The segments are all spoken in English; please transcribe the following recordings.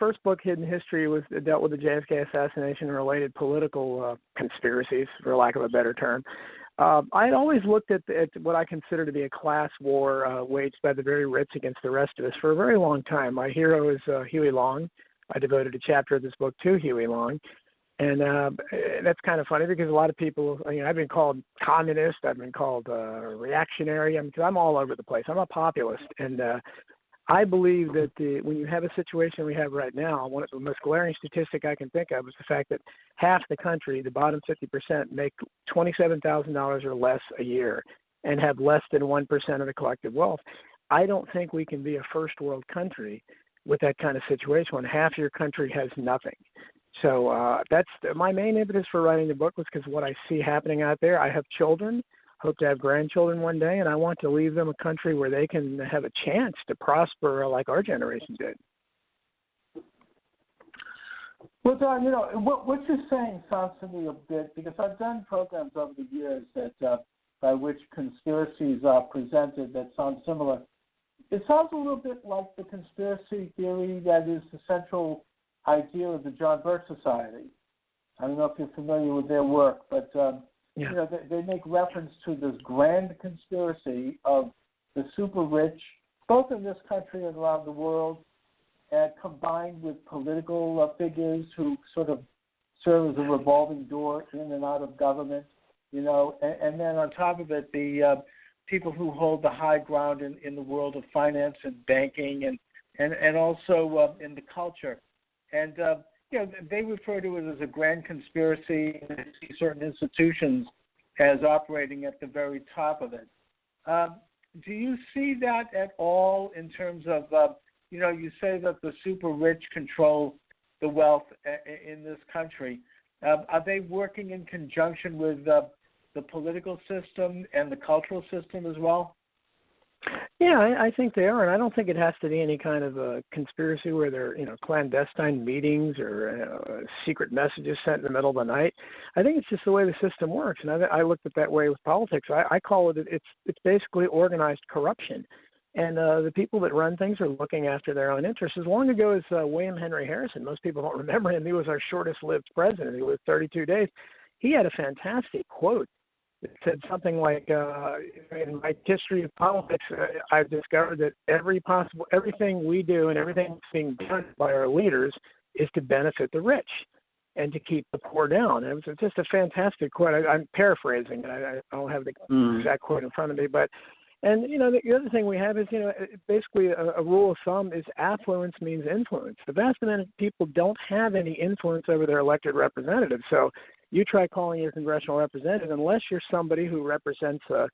first book, Hidden History, dealt with the JFK assassination and related political conspiracies, for lack of a better term. I had always looked at what I consider to be a class war waged by the very rich against the rest of us for a very long time. My hero is Huey Long. I devoted a chapter of this book to Huey Long. And that's kind of funny because a lot of people, I've been called communist, I've been called reactionary, because I'm all over the place. I'm a populist. And I believe that when you have a situation we have right now, one of the most glaring statistic I can think of is the fact that half the country, the bottom 50%, make $27,000 or less a year and have less than 1% of the collective wealth. I don't think we can be a first world country with that kind of situation when half your country has nothing. So that's my main impetus for writing the book was because what I see happening out there. I have children, hope to have grandchildren one day, and I want to leave them a country where they can have a chance to prosper like our generation did. Well, Don, what you're saying sounds to me a bit, because I've done programs over the years that by which conspiracies are presented that sound similar. It sounds a little bit like the conspiracy theory that is the central idea of the John Birch Society. I don't know if you're familiar with their work, but they make reference to this grand conspiracy of the super rich, both in this country and around the world, and combined with political figures who sort of serve as a revolving door in and out of government, and then on top of it, the people who hold the high ground in the world of finance and banking and also in the culture. And, they refer to it as a grand conspiracy and see certain institutions as operating at the very top of it. Do you see that at all in terms of, you say that the super rich control the wealth in this country. Are they working in conjunction with the political system and the cultural system as well? Yeah, I think they are, and I don't think it has to be any kind of a conspiracy where there are, clandestine meetings or secret messages sent in the middle of the night. I think it's just the way the system works, and I looked at it that way with politics. I call it's basically organized corruption, and the people that run things are looking after their own interests. As long ago as William Henry Harrison, most people don't remember him. He was our shortest-lived president. He lived 32 days. He had a fantastic quote. It said something like, in my history of politics, I've discovered that everything we do and everything that's being done by our leaders is to benefit the rich and to keep the poor down. It was just a fantastic quote. I'm paraphrasing. I don't have the exact quote in front of me. And the other thing we have is, basically a rule of thumb is affluence means influence. The vast amount of people don't have any influence over their elected representatives. So you try calling your congressional representative, unless you're somebody who represents a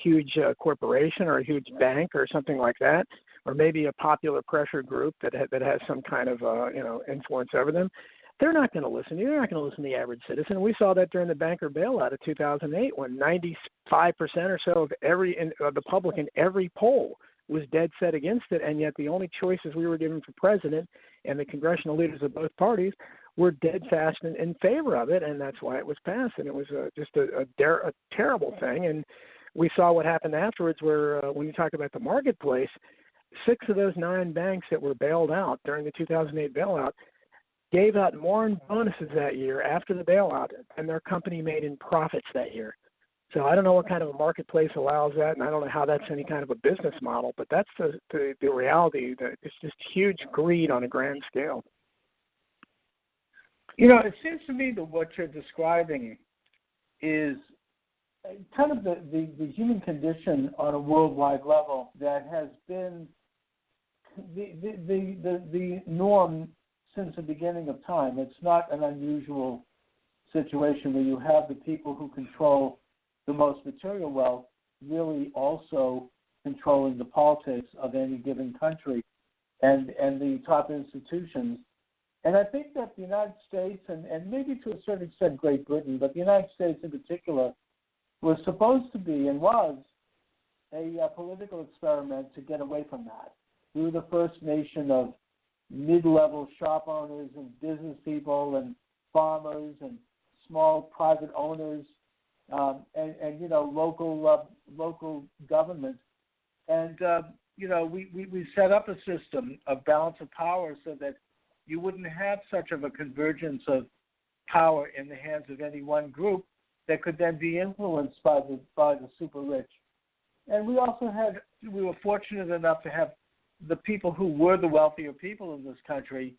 huge corporation or a huge bank or something like that, or maybe a popular pressure group that has some kind of influence over them. They're not going to listen to you. They're not going to listen to the average citizen. We saw that during the banker bailout of 2008, when 95% or so of the public in every poll was dead set against it, and yet the only choices we were given for president and the congressional leaders of both parties were dead fast in favor of it, and that's why it was passed. And it was just a terrible thing. And we saw what happened afterwards, where when you talk about the marketplace, 6 of those 9 banks that were bailed out during the 2008 bailout gave out more in bonuses that year after the bailout than their company made in profits that year. So I don't know what kind of a marketplace allows that, and I don't know how that's any kind of a business model, but that's the reality. That it's just huge greed on a grand scale. It seems to me that what you're describing is kind of the human condition on a worldwide level that has been the norm since the beginning of time. It's not an unusual situation where you have the people who control the most material wealth really also controlling the politics of any given country and the top institutions. And I think that the United States, and maybe to a certain extent Great Britain, but the United States in particular, was supposed to be and was a political experiment to get away from that. We were the first nation of mid-level shop owners and business people and farmers and small private owners and local government. And, we set up a system of balance of power so that you wouldn't have such of a convergence of power in the hands of any one group that could then be influenced by the super rich. And we were fortunate enough to have the people who were the wealthier people in this country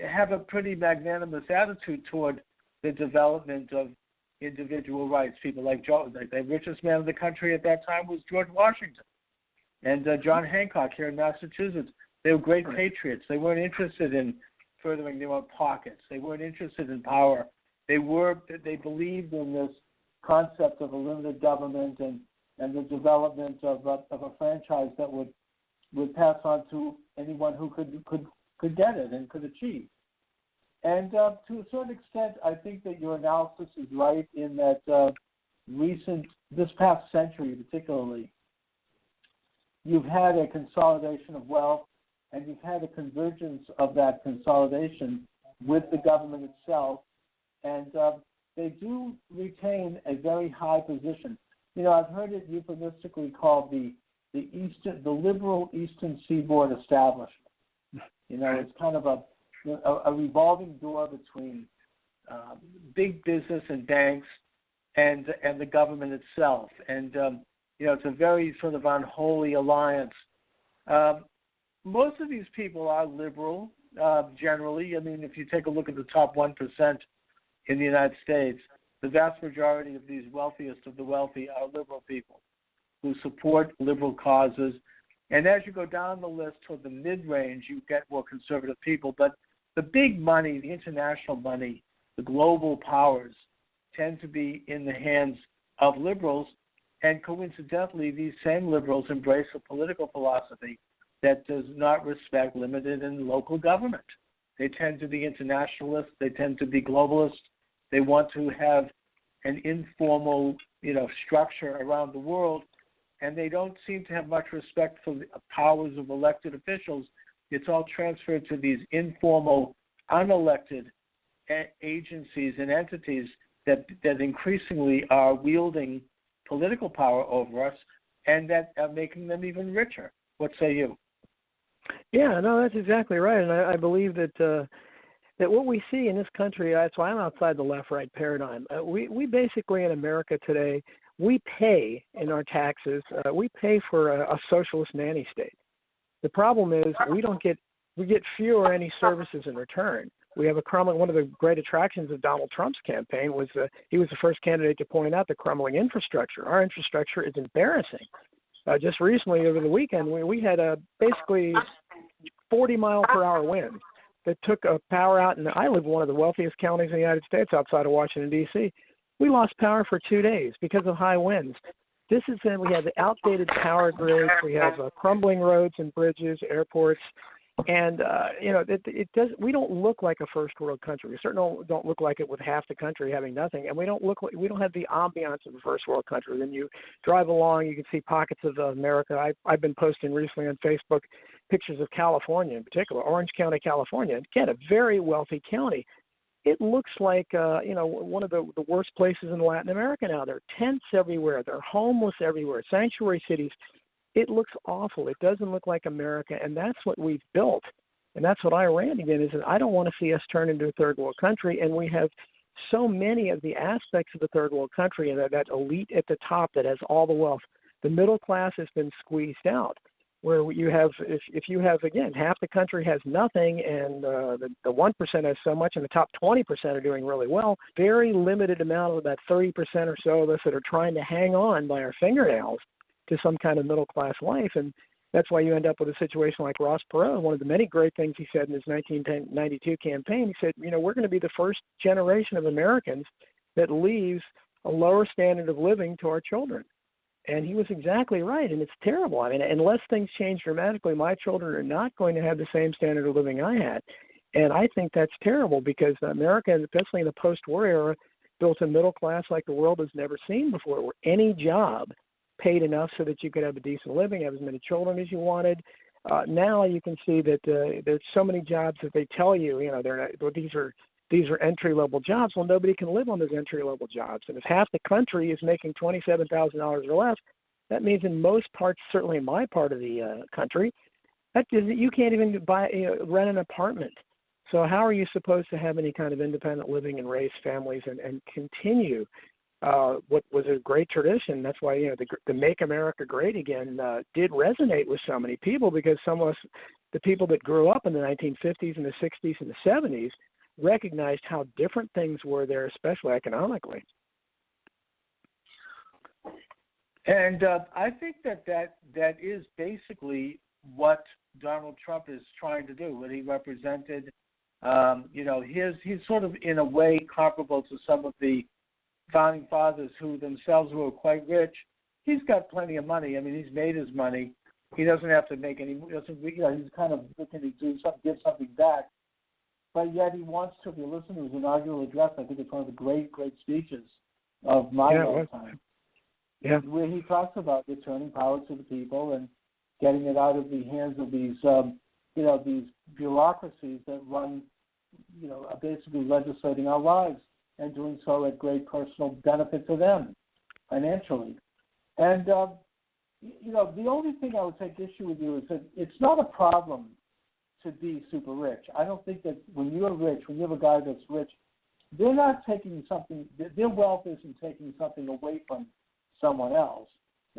have a pretty magnanimous attitude toward the development of individual rights. People like the richest man in the country at that time was George Washington. And John Hancock here in Massachusetts. They were great patriots. They weren't interested in furthering their own pockets. They weren't interested in power. They believed in this concept of a limited government and the development of a franchise that would pass on to anyone who could get it and could achieve. And to a certain extent, I think that your analysis is right in that this past century particularly, you've had a consolidation of wealth, and you've had a convergence of that consolidation with the government itself, and they do retain a very high position. I've heard it euphemistically called the liberal Eastern Seaboard establishment. It's kind of a revolving door between big business and banks and the government itself, and it's a very sort of unholy alliance. Most of these people are liberal, generally. I mean, if you take a look at the top 1% in the United States, the vast majority of these wealthiest of the wealthy are liberal people who support liberal causes. And as you go down the list toward the mid-range, you get more conservative people. But the big money, the international money, the global powers tend to be in the hands of liberals. And coincidentally, these same liberals embrace a political philosophy that does not respect limited and local government. They tend to be internationalists. They tend to be globalists. They want to have an informal, structure around the world, and they don't seem to have much respect for the powers of elected officials. It's all transferred to these informal, unelected agencies and entities that increasingly are wielding political power over us, and that are making them even richer. What say you? Yeah, no, that's exactly right, and I believe that what we see in this country, that's why I'm outside the left-right paradigm. We basically in America today, we pay in our taxes, we pay for a socialist nanny state. The problem is we get few or any services in return. We have a crumbling. One of the great attractions of Donald Trump's campaign was he was the first candidate to point out the crumbling infrastructure. Our infrastructure is embarrassing. Just recently, over the weekend, we had a basically 40-mile-per-hour wind that took power out, and I live in one of the wealthiest counties in the United States outside of Washington, D.C. We lost power for 2 days because of high winds. We have the outdated power grids. We have crumbling roads and bridges, airports, and we don't look like a first world country. We certainly don't look like it with half the country having nothing, and we don't have the ambiance of a first world country. When you drive along, you can see pockets of America. I've been posting recently on Facebook pictures of California, in particular, Orange County, California. Again, a very wealthy county. It looks like one of the worst places in Latin America now. There are tents everywhere. There are homeless everywhere. Sanctuary cities. It looks awful. It doesn't look like America, and that's what we've built. And that's what I ran again, is that I don't want to see us turn into a third world country, and we have so many of the aspects of the third world country, and that elite at the top that has all the wealth. The middle class has been squeezed out, where you have, if you have, again, half the country has nothing, and the 1% has so much, and the top 20% are doing really well, very limited amount of that 30% or so of us that are trying to hang on by our fingernails to some kind of middle-class life. And that's why you end up with a situation like Ross Perot. One of the many great things he said in his 1992 campaign, he said, we're going to be the first generation of Americans that leaves a lower standard of living to our children. And he was exactly right, and it's terrible. I mean, unless things change dramatically, my children are not going to have the same standard of living I had. And I think that's terrible, because America, especially in the post-war era, built a middle class like the world has never seen before, where any job paid enough so that you could have a decent living, have as many children as you wanted. Now you can see that there's so many jobs that they tell you, they're not, these are entry-level jobs. Well, nobody can live on those entry-level jobs. And if half the country is making $27,000 or less, that means in most parts, certainly in my part of the country, that is, you can't even rent an apartment. So how are you supposed to have any kind of independent living and raise families and continue what was a great tradition? That's why, the Make America Great Again did resonate with so many people, because some of us, the people that grew up in the 1950s and the 60s and the 70s, recognized how different things were there, especially economically. And I think that is basically what Donald Trump is trying to do. What he represented, he's sort of in a way comparable to some of the founding fathers who themselves were quite rich. He's got plenty of money. I mean, he's made his money. He doesn't have to make any. He's kind of looking to give something back. But yet he wants to. If you listen to his inaugural address, I think it's one of the great speeches of my lifetime. Yeah, where he talks about returning power to the people and getting it out of the hands of these, these bureaucracies that run, are basically legislating our lives and doing so at great personal benefit to them financially. And, the only thing I would take issue with you is that it's not a problem to be super rich. I don't think that when you're rich, when you have a guy that's rich, they're not taking something, their wealth isn't taking something away from someone else,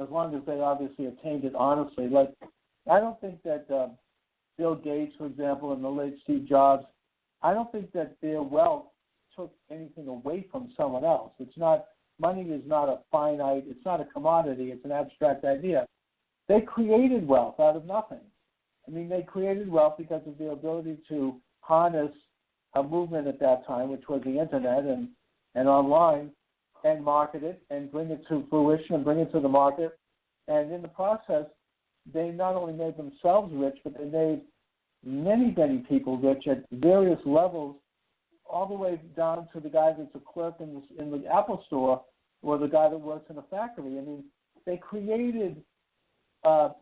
as long as they obviously obtained it honestly. Like, I don't think that Bill Gates, for example, and the late Steve Jobs, I don't think that their wealth took anything away from someone else. It's not, money is not a finite, it's not a commodity, it's an abstract idea. They created wealth out of nothing. I mean, they created wealth because of their ability to harness a movement at that time, which was the internet and online, and market it and bring it to fruition and bring it to the market. And in the process, they not only made themselves rich, but they made many, many people rich at various levels, all the way down to the guy that's a clerk in the Apple store or the guy that works in a factory. I mean, they created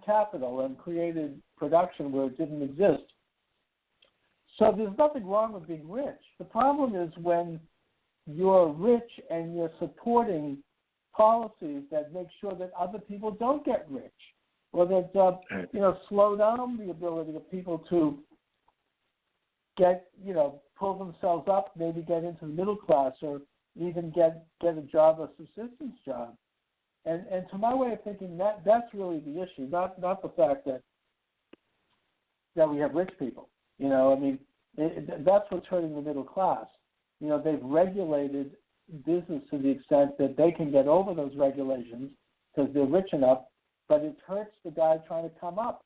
capital and created production where it didn't exist. So there's nothing wrong with being rich. The problem is when you're rich and you're supporting policies that make sure that other people don't get rich, or that slow down the ability of people to get pull themselves up, maybe get into the middle class, or even get a job, a subsistence job. And to my way of thinking, that's really the issue, not the fact that we have rich people. That's what's hurting the middle class. They've regulated business to the extent that they can get over those regulations because they're rich enough, but it hurts the guy trying to come up,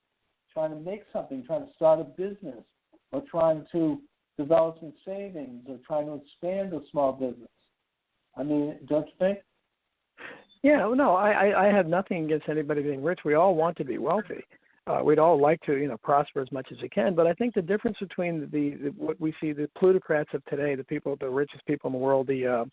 trying to make something, trying to start a business, or trying to develop some savings, or trying to expand a small business. I mean, don't you think? Yeah, no, I have nothing against anybody being rich. We all want to be wealthy. We'd all like to, prosper as much as we can. But I think the difference between the what we see, the plutocrats of today, the people, the richest people in the world, the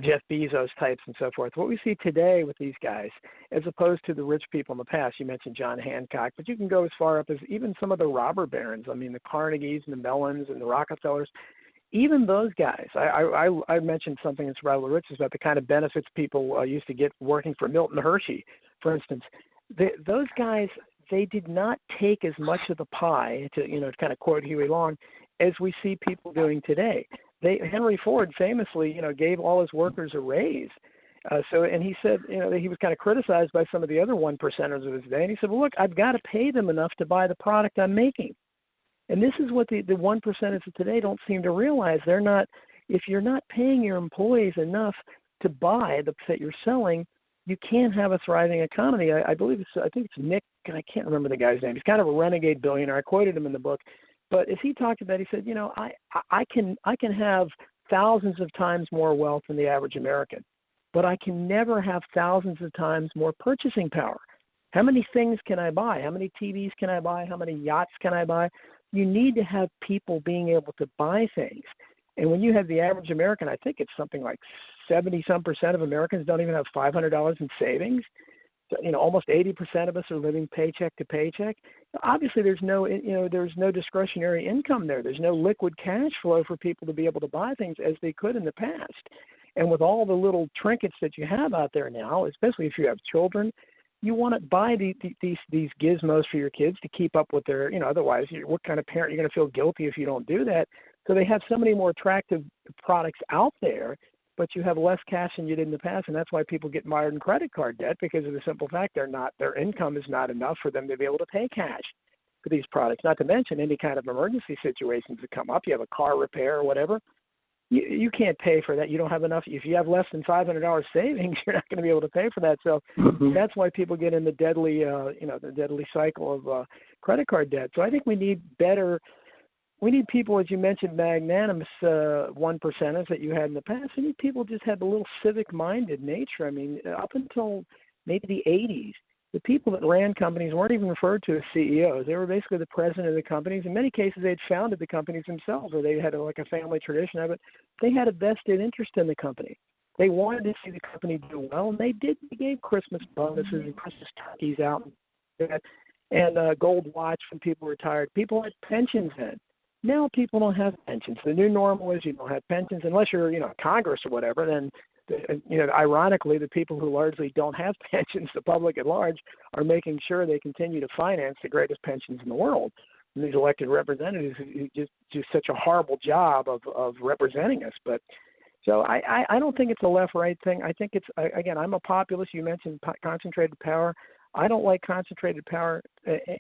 Jeff Bezos types and so forth, what we see today with these guys, as opposed to the rich people in the past. You mentioned John Hancock, but you can go as far up as even some of the robber barons. I mean, the Carnegies and the Mellons and the Rockefellers. Even those guys, I mentioned something that's rather rich about the kind of benefits people used to get working for Milton Hershey, for instance. Those guys, they did not take as much of the pie, to kind of quote Huey Long, as we see people doing today. Henry Ford famously, gave all his workers a raise. And he said, he was kind of criticized by some of the other one percenters of his day. And he said, well, look, I've got to pay them enough to buy the product I'm making. And this is what the one percenters of today don't seem to realize. They're not, if you're not paying your employees enough to buy the that you're selling, you can't have a thriving economy. I think it's Nick, and I can't remember the guy's name. He's kind of a renegade billionaire. I quoted him in the book. But as he talked about, he said, I can have thousands of times more wealth than the average American, but I can never have thousands of times more purchasing power. How many things can I buy? How many TVs can I buy? How many yachts can I buy? You need to have people being able to buy things. And when you have the average American, I think it's something like 70-some% of Americans don't even have $500 in savings. So, almost 80% of us are living paycheck to paycheck. Obviously, there's no discretionary income there. There's no liquid cash flow for people to be able to buy things as they could in the past. And with all the little trinkets that you have out there now, especially if you have children, you want to buy these gizmos for your kids to keep up with their, otherwise, what kind of parent, you're going to feel guilty if you don't do that. So they have so many more attractive products out there, but you have less cash than you did in the past, and that's why people get mired in credit card debt, because of the simple fact their income is not enough for them to be able to pay cash for these products. Not to mention any kind of emergency situations that come up. You have a car repair or whatever. You can't pay for that. You don't have enough. If you have less than $500 savings, you're not going to be able to pay for that. So that's why people get in the deadly cycle of credit card debt. So I think we need people, as you mentioned, magnanimous one percenters that you had in the past. We need people just have a little civic-minded nature. I mean, up until maybe the 80s, the people that ran companies weren't even referred to as CEOs. They were basically the president of the companies. In many cases, they'd founded the companies themselves, or they had a family tradition of it. They had a vested interest in the company. They wanted to see the company do well, and they did. They gave Christmas bonuses and Christmas turkeys out, and gold watch when people retired. People had pensions then. Now people don't have pensions. The new normal is you don't have pensions unless you're, Congress or whatever. Then, ironically, the people who largely don't have pensions, the public at large, are making sure they continue to finance the greatest pensions in the world. And these elected representatives who just do such a horrible job of representing us. But so I don't think it's a left-right thing. I think it's, again, I'm a populist. You mentioned concentrated power. I don't like concentrated power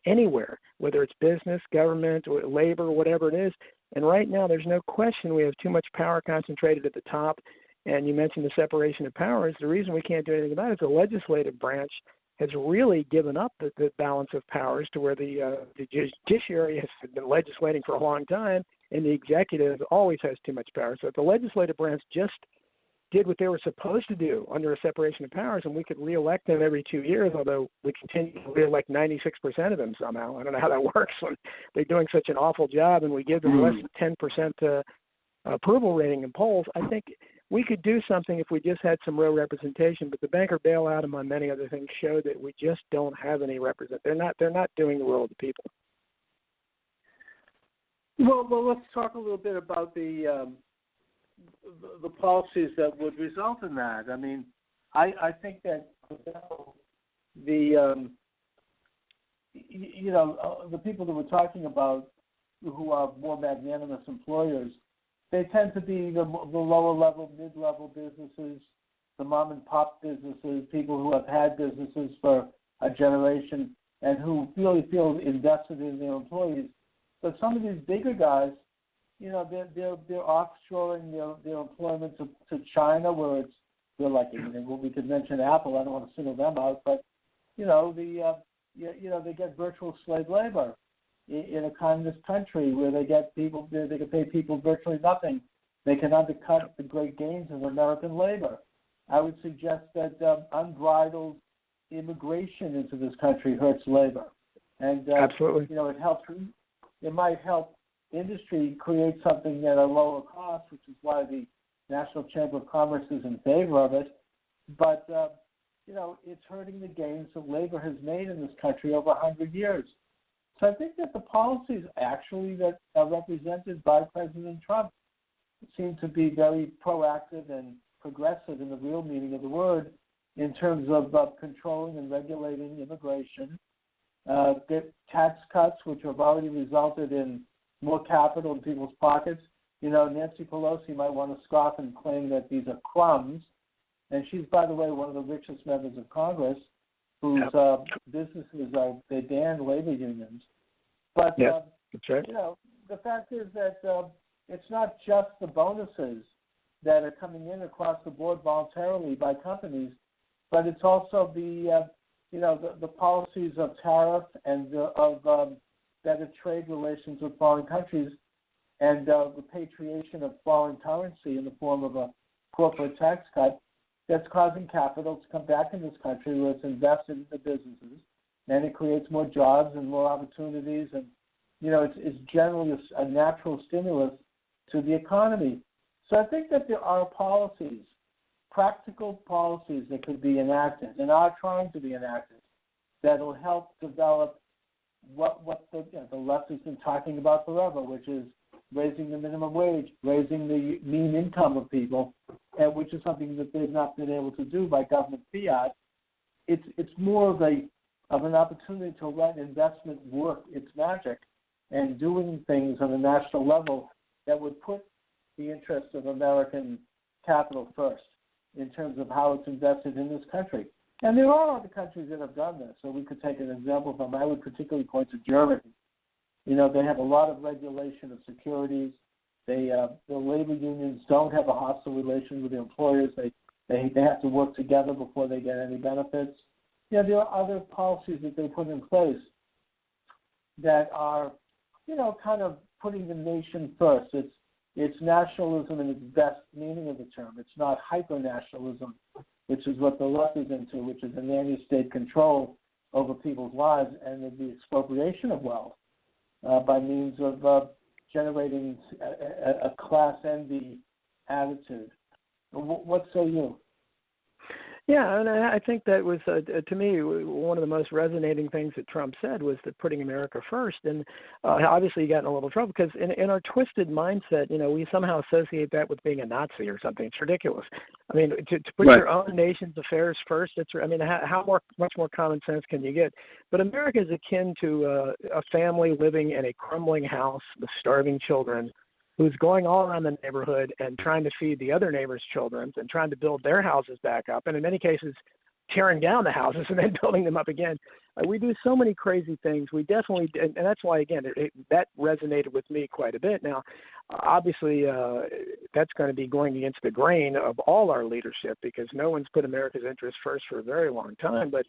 anywhere, whether it's business, government, or labor, whatever it is. And right now, there's no question we have too much power concentrated at the top. And you mentioned the separation of powers. The reason we can't do anything about it is the legislative branch has really given up the balance of powers to where the judiciary has been legislating for a long time, and the executive always has too much power. So if the legislative branch just did what they were supposed to do under a separation of powers, and we could reelect them every 2 years, although we continue to reelect 96% of them somehow. I don't know how that works when they're doing such an awful job and we give them less than 10% approval rating in polls. I think we could do something if we just had some real representation, but the banker bailout, among many other things, show that we just don't have any representation. They're not doing the will of the people. Well, let's talk a little bit about the policies that would result in that. I mean, I think that the people that we're talking about who are more magnanimous employers, they tend to be the lower level, mid-level businesses, the mom and pop businesses, people who have had businesses for a generation and who really feel invested in their employees. But some of these bigger guys, they're offshoring their employment to China, where they're like, we could mention Apple. I don't want to single them out, but they get virtual slave labor in a communist country where they can pay people virtually nothing. They can undercut the great gains of American labor. I would suggest that unbridled immigration into this country hurts labor, and absolutely, it helps. It might help industry create something at a lower cost, which is why the National Chamber of Commerce is in favor of it. But, it's hurting the gains that labor has made in this country over 100 years. So I think that the policies actually that are represented by President Trump seem to be very proactive and progressive in the real meaning of the word in terms of controlling and regulating immigration, tax cuts, which have already resulted in more capital in people's pockets. Nancy Pelosi might want to scoff and claim that these are crumbs. And she's, by the way, one of the richest members of Congress whose businesses they ban labor unions. But, that's right. The fact is that it's not just the bonuses that are coming in across the board voluntarily by companies, but it's also the policies of tariff and of better trade relations with foreign countries and repatriation of foreign currency in the form of a corporate tax cut that's causing capital to come back in this country where it's invested in the businesses, and it creates more jobs and more opportunities, and it's generally a natural stimulus to the economy. So I think that there are policies, practical policies that could be enacted and are trying to be enacted that will help develop what the left has been talking about forever, which is raising the minimum wage, raising the mean income of people, and which is something that they've not been able to do by government fiat. it's more of an opportunity to let investment work its magic and doing things on a national level that would put the interests of American capital first in terms of how it's invested in this country. And there are other countries that have done this. So we could take an example from, I would particularly point to Germany. You know, they have a lot of regulation of securities. The labor unions don't have a hostile relation with the employers. They have to work together before they get any benefits. Yeah, there are other policies that they put in place that are, you know, kind of putting the nation first. It's nationalism in its best meaning of the term. It's not hyper-nationalism, which is what the left is into, which is a nanny-state control over people's lives and the expropriation of wealth by means of generating a class envy attitude. What say you? Yeah, and I think that was, to me, one of the most resonating things that Trump said was that putting America first. And obviously he got in a little trouble because in our twisted mindset, you know, we somehow associate that with being a Nazi or something. It's ridiculous. I mean, to put your own nation's affairs first, how much more common sense can you get? But America is akin to a family living in a crumbling house with starving children who's going all around the neighborhood and trying to feed the other neighbors' children and trying to build their houses back up, and in many cases tearing down the houses and then building them up again. We do so many crazy things. We definitely, and that's why, again, that resonated with me quite a bit. Now, obviously, that's going to be going against the grain of all our leadership because no one's put America's interests first for a very long time, but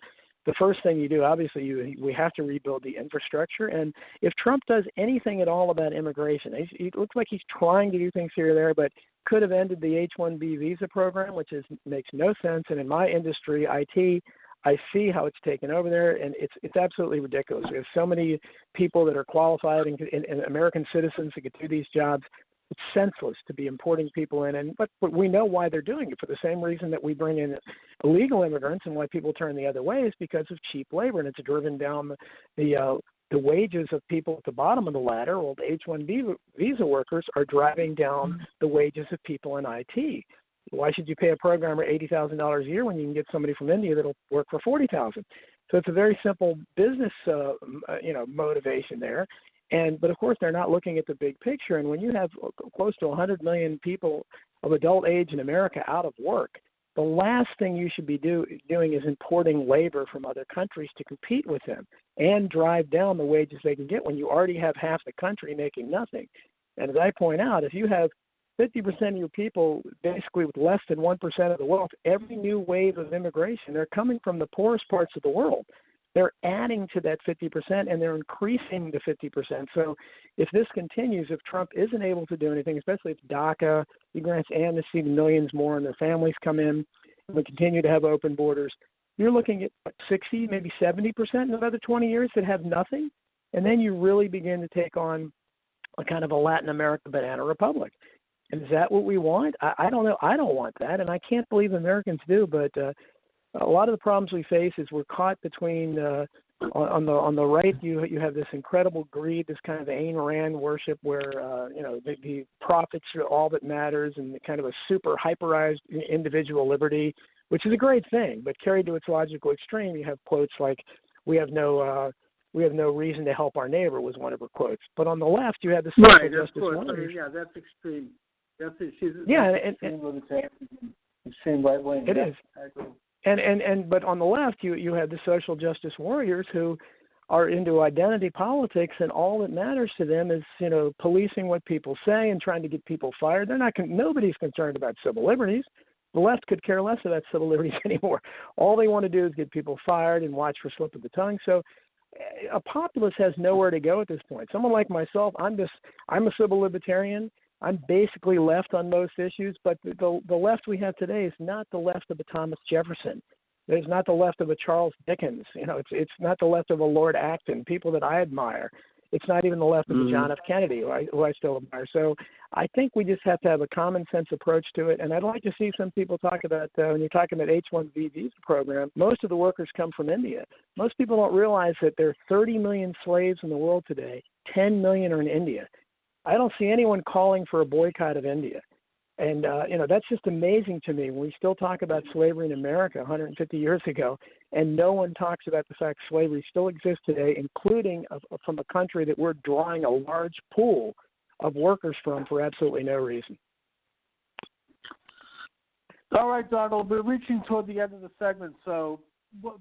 the first thing you do, obviously, we have to rebuild the infrastructure. And if Trump does anything at all about immigration, it looks like he's trying to do things here or there, but could have ended the H-1B visa program, which makes no sense. And in my industry, IT, I see how it's taken over there, and it's absolutely ridiculous. We have so many people that are qualified and American citizens who could do these jobs. It's senseless to be importing people in, but we know why they're doing it for the same reason that we bring in illegal immigrants and why people turn the other way is because of cheap labor, and it's driven down the wages of people at the bottom of the ladder. Well, the H-1B visa workers are driving down the wages of people in IT. Why should you pay a programmer $80,000 a year when you can get somebody from India that'll work for $40,000? So it's a very simple business, motivation there. But of course, they're not looking at the big picture. And when you have close to 100 million people of adult age in America out of work, the last thing you should be doing is importing labor from other countries to compete with them and drive down the wages they can get when you already have half the country making nothing. And as I point out, if you have 50% of your people basically with less than 1% of the wealth, every new wave of immigration, they're coming from the poorest parts of the world. They're adding to that 50% and they're increasing the 50%. So if this continues, if Trump isn't able to do anything, especially if DACA, he grants amnesty to millions more and their families come in and we continue to have open borders, you're looking at 60, maybe 70% in another 20 years that have nothing. And then you really begin to take on a kind of a Latin America banana republic. And is that what we want? I don't know. I don't want that. And I can't believe Americans do, but a lot of the problems we face is we're caught between on the right you have this incredible greed, this kind of Ayn Rand worship where the profits are all that matters and kind of a super hyperized individual liberty, which is a great thing, but carried to its logical extreme, you have quotes like we have no reason to help our neighbor was one of her quotes. But on the left you have the social justice warriors. Yeah, that's extreme. That's extreme right wing. It is. I agree. But on the left, you have the social justice warriors who are into identity politics, and all that matters to them is policing what people say and trying to get people fired. Nobody's concerned about civil liberties. The left could care less about civil liberties anymore. All they want to do is get people fired and watch for slip of the tongue. So a populist has nowhere to go at this point. Someone like myself, I'm a civil libertarian. I'm basically left on most issues, but the left we have today is not the left of a Thomas Jefferson. It's not the left of a Charles Dickens. It's not the left of a Lord Acton, people that I admire. It's not even the left of a John F. Kennedy, who I still admire. So I think we just have to have a common sense approach to it. And I'd like to see some people talk about, when you're talking about H-1B visa program, most of the workers come from India. Most people don't realize that there are 30 million slaves in the world today. 10 million are in India. I don't see anyone calling for a boycott of India. And, that's just amazing to me when we still talk about slavery in America 150 years ago, and no one talks about the fact slavery still exists today, including from a country that we're drawing a large pool of workers from for absolutely no reason. All right, Donald, we're reaching toward the end of the segment. So,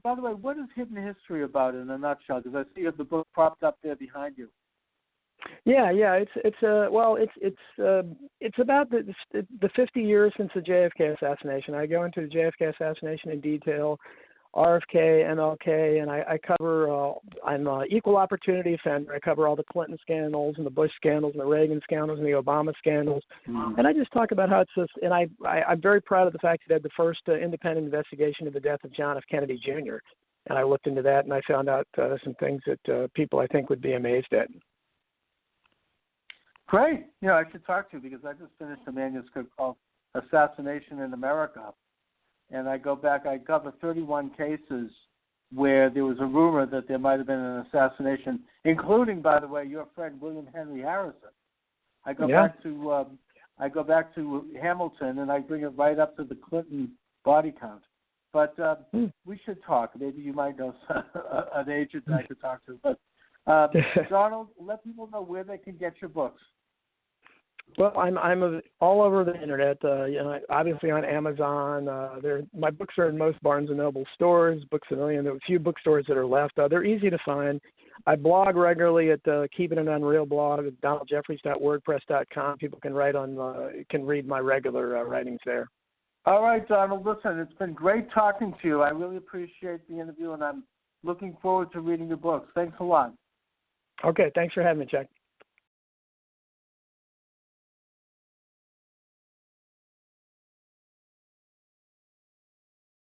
by the way, what is Hidden History about in a nutshell? Because I see you have the book propped up there behind you. Yeah. It's about the 50 years since the JFK assassination. I go into the JFK assassination in detail, RFK, MLK, and I cover. I'm an equal opportunity offender. I cover all the Clinton scandals and the Bush scandals and the Reagan scandals and the Obama scandals, and I just talk about how it's just. And I'm very proud of the fact that I had the first independent investigation of the death of John F. Kennedy Jr. And I looked into that and I found out some things that people I think would be amazed at. Great. I should talk to you because I just finished a manuscript called Assassination in America. And I go back, I cover 31 cases where there was a rumor that there might have been an assassination, including, by the way, your friend William Henry Harrison. I go back to Hamilton and I bring it right up to the Clinton body count. But we should talk. Maybe you might know an agent I could talk to. But Donald, let people know where they can get your books. Well, I'm all over the internet. Obviously on Amazon. My books are in most Barnes and Noble stores. Books A Million. There are a few bookstores that are left. They're easy to find. I blog regularly at Keeping It Unreal blog at donaldjeffries.wordpress.com. People can read my regular writings there. All right, Donald. Listen, it's been great talking to you. I really appreciate the interview, and I'm looking forward to reading your books. Thanks a lot. Okay, thanks for having me, Chuck.